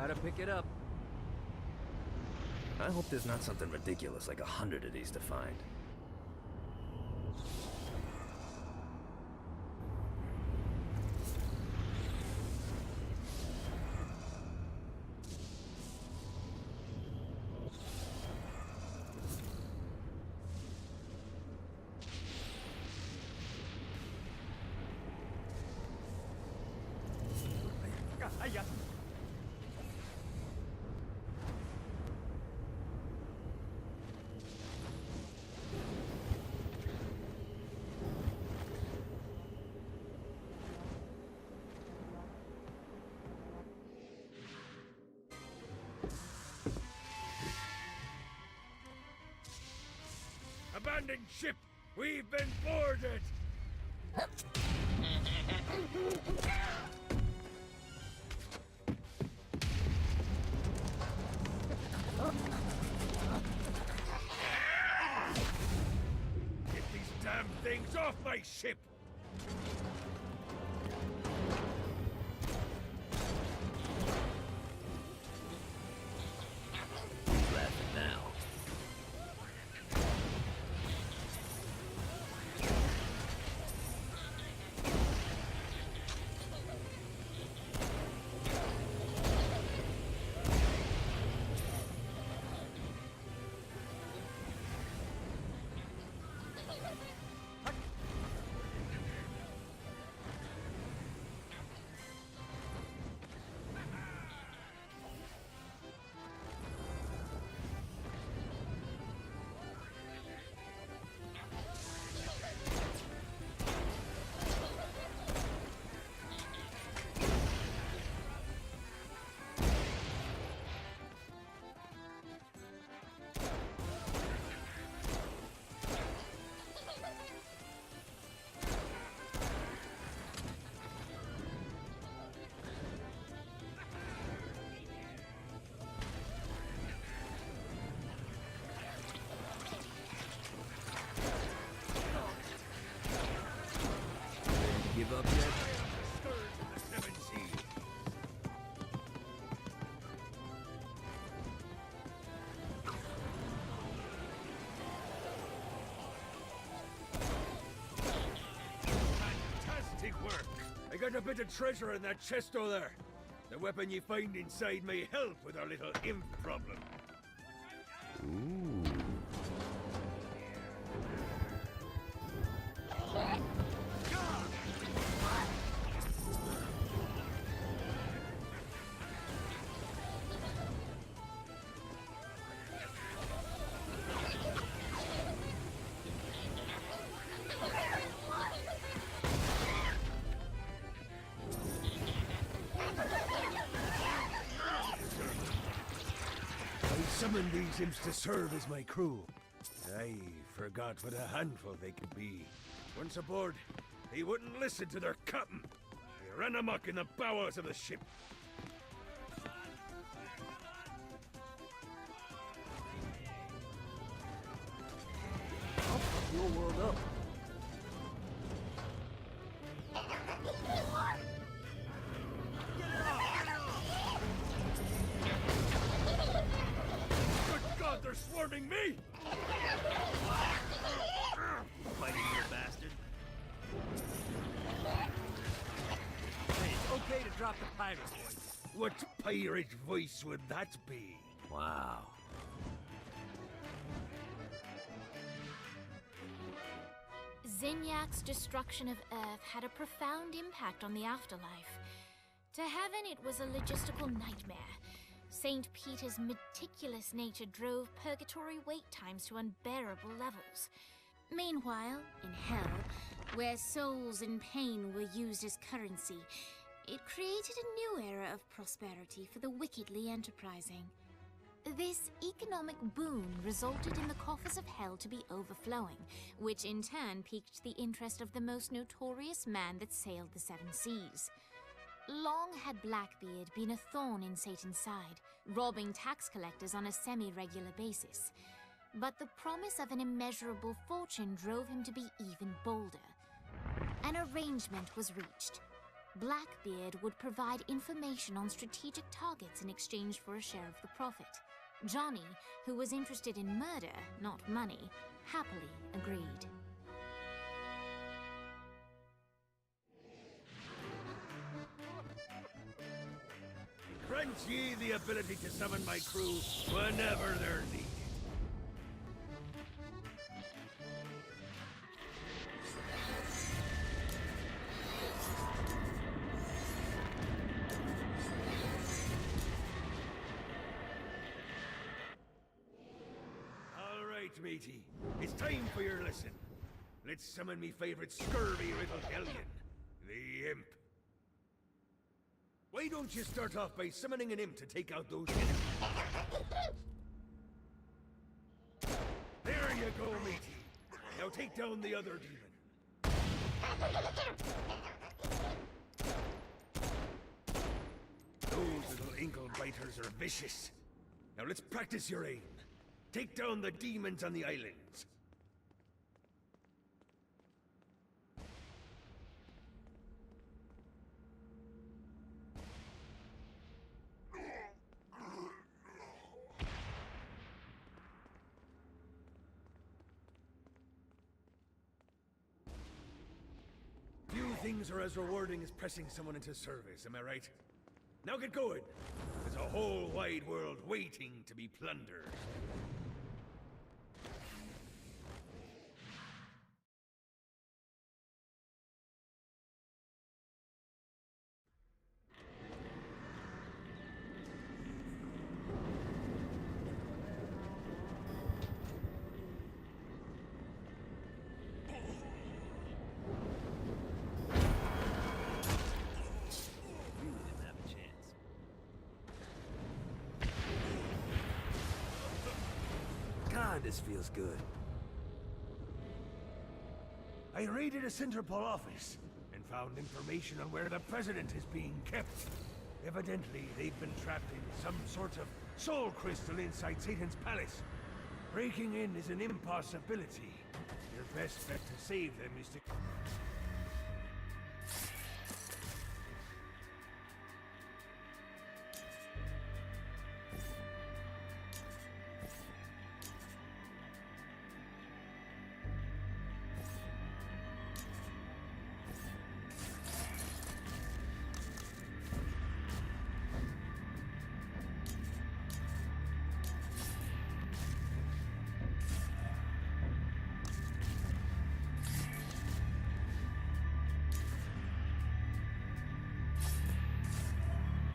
Gotta pick it up. I hope there's not something ridiculous like 100 of these to find. Abandoned ship! We've been boarded! Get these damn things off my ship! Who's laughing now? Give up yet? Scourge of the seven seas! Fantastic work! I got a bit of treasure in that chest over there. The weapon you find inside may help with our little imp problem. Ooh. I summoned these imps to serve as my crew. I forgot what a handful they could be. Once aboard, they wouldn't listen to their captain. They ran amok in the bowels of the ship. I'll fuck your world up. Good God, they're swarming me! Fighting little bastard. Hey, it's okay to drop the pirate voice. What pirate voice would that be? Wow. Zinyak's destruction of Earth had a profound impact on the afterlife. To heaven, it was a logistical nightmare. St. Peter's meticulous nature drove purgatory wait times to unbearable levels. Meanwhile, in hell, where souls in pain were used as currency, it created a new era of prosperity for the wickedly enterprising. This economic boon resulted in the coffers of hell to be overflowing, which in turn piqued the interest of the most notorious man that sailed the seven seas. Long had Blackbeard been a thorn in Satan's side, robbing tax collectors on a semi-regular basis. But the promise of an immeasurable fortune drove him to be even bolder. An arrangement was reached. Blackbeard would provide information on strategic targets in exchange for a share of the profit. Johnny, who was interested in murder, not money, happily agreed. Grants ye the ability to summon my crew whenever they're needed. All right, matey. It's time for your lesson. Let's summon me favorite scurvy little hellion, the Imp. Why don't you start off by summoning an imp to take out those enemies? There you go, matey. Now take down the other demon. Those little ankle biters are vicious. Now let's practice your aim. Take down the demons on the islands. Few things are as rewarding as pressing someone into service, am I right? Now get going. There's a whole wide world waiting to be plundered. This feels good. I raided a Centerpol office and found information on where the president is being kept. Evidently, they've been trapped in some sort of soul crystal inside Satan's palace. Breaking in is an impossibility. Your best bet to save them is to...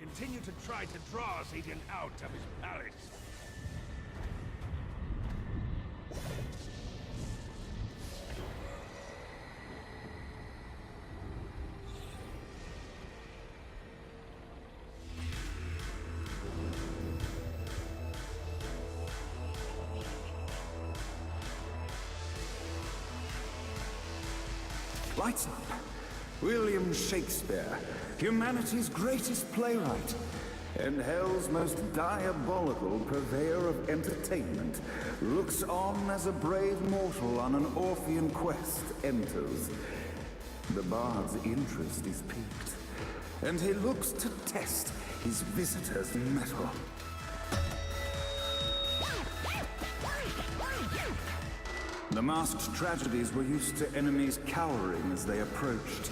Continue to try to draw Satan out of his palace. Lights up. William Shakespeare, humanity's greatest playwright, and hell's most diabolical purveyor of entertainment, looks on as a brave mortal on an Orphean quest enters. The bard's interest is piqued, and he looks to test his visitor's mettle. The masked tragedies were used to enemies cowering as they approached.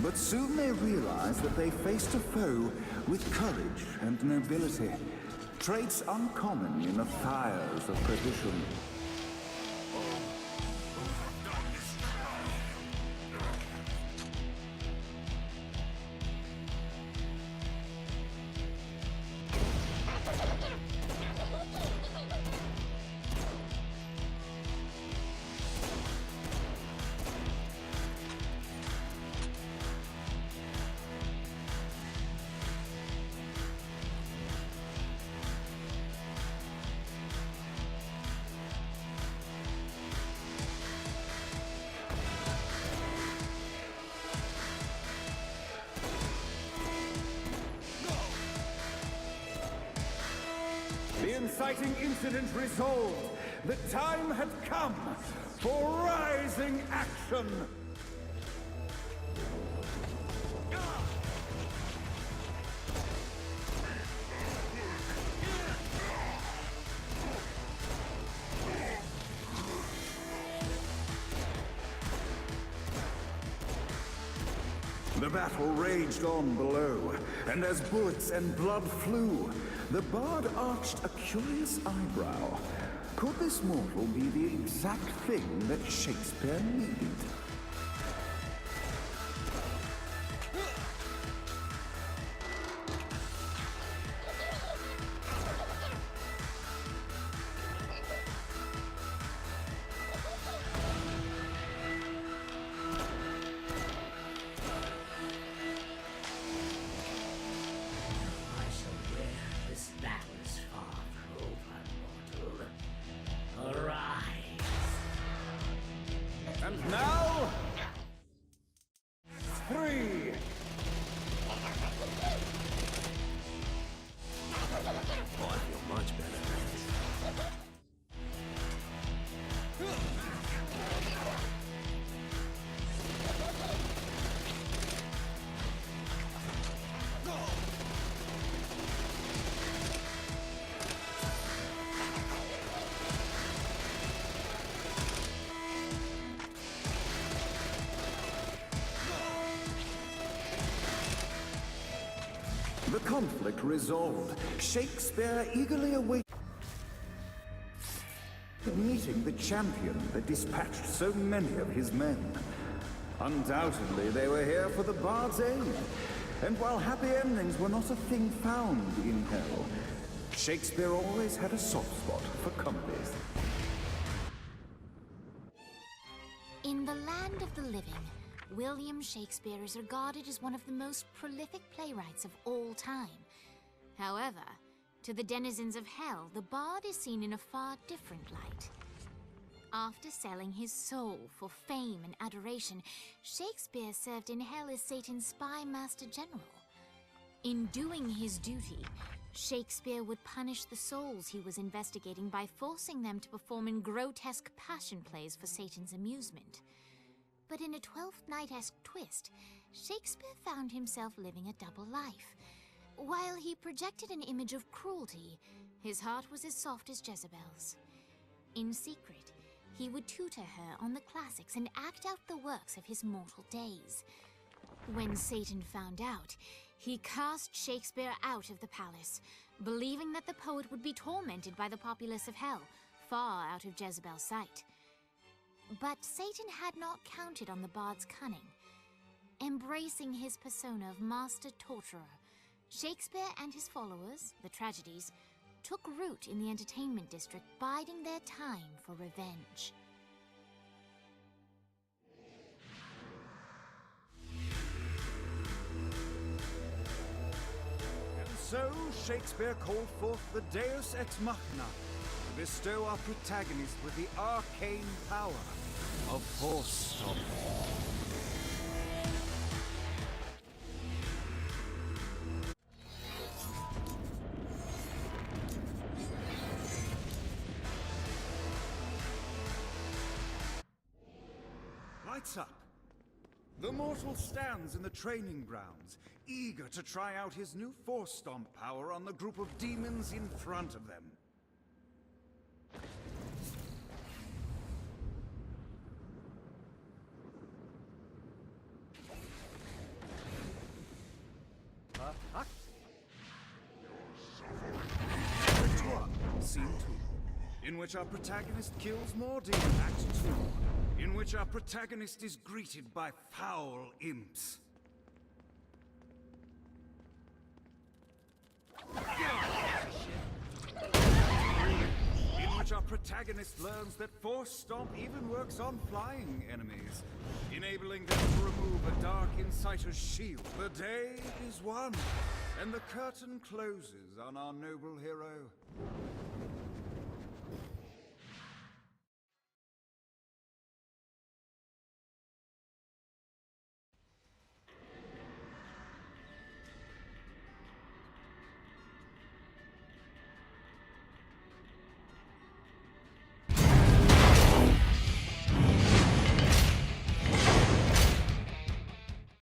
But soon they realized that they faced a foe with courage and nobility, traits uncommon in the fires of perdition. The inciting incident resolved. The time had come for rising action. The battle raged on below, and as bullets and blood flew, the bard arched a curious eyebrow. Could this mortal be the exact thing that Shakespeare needed? And now, 3. Oh, I feel much better. The conflict resolved, Shakespeare eagerly awaited meeting the champion that dispatched so many of his men. Undoubtedly, they were here for the bard's aid. And while happy endings were not a thing found in hell, Shakespeare always had a soft spot for comedies. In the land of the living, William Shakespeare is regarded as one of the most prolific playwrights of all time. However, to the denizens of hell, the bard is seen in a far different light. After selling his soul for fame and adoration, Shakespeare served in hell as Satan's spy master general. In doing his duty, Shakespeare would punish the souls he was investigating by forcing them to perform in grotesque passion plays for Satan's amusement. But in a Twelfth Night-esque twist, Shakespeare found himself living a double life. While he projected an image of cruelty, his heart was as soft as Jezebel's. In secret, he would tutor her on the classics and act out the works of his mortal days. When Satan found out, he cast Shakespeare out of the palace, believing that the poet would be tormented by the populace of hell, far out of Jezebel's sight. But Satan had not counted on the bard's cunning. Embracing his persona of master torturer, Shakespeare and his followers, the tragedies, took root in the entertainment district, biding their time for revenge. And so Shakespeare called forth the Deus Ex Machina to bestow our protagonist with the arcane power of Force Stop. Lights up. The mortal stands in the training grounds, eager to try out his new Force Stomp power on the group of demons in front of them. Scene 2, in which our protagonist kills more demons. Act 2, in which our protagonist is greeted by foul imps. In which our protagonist learns that Force Stomp even works on flying enemies, enabling them to remove a dark inciter's shield. The day is won, and the curtain closes on our noble hero.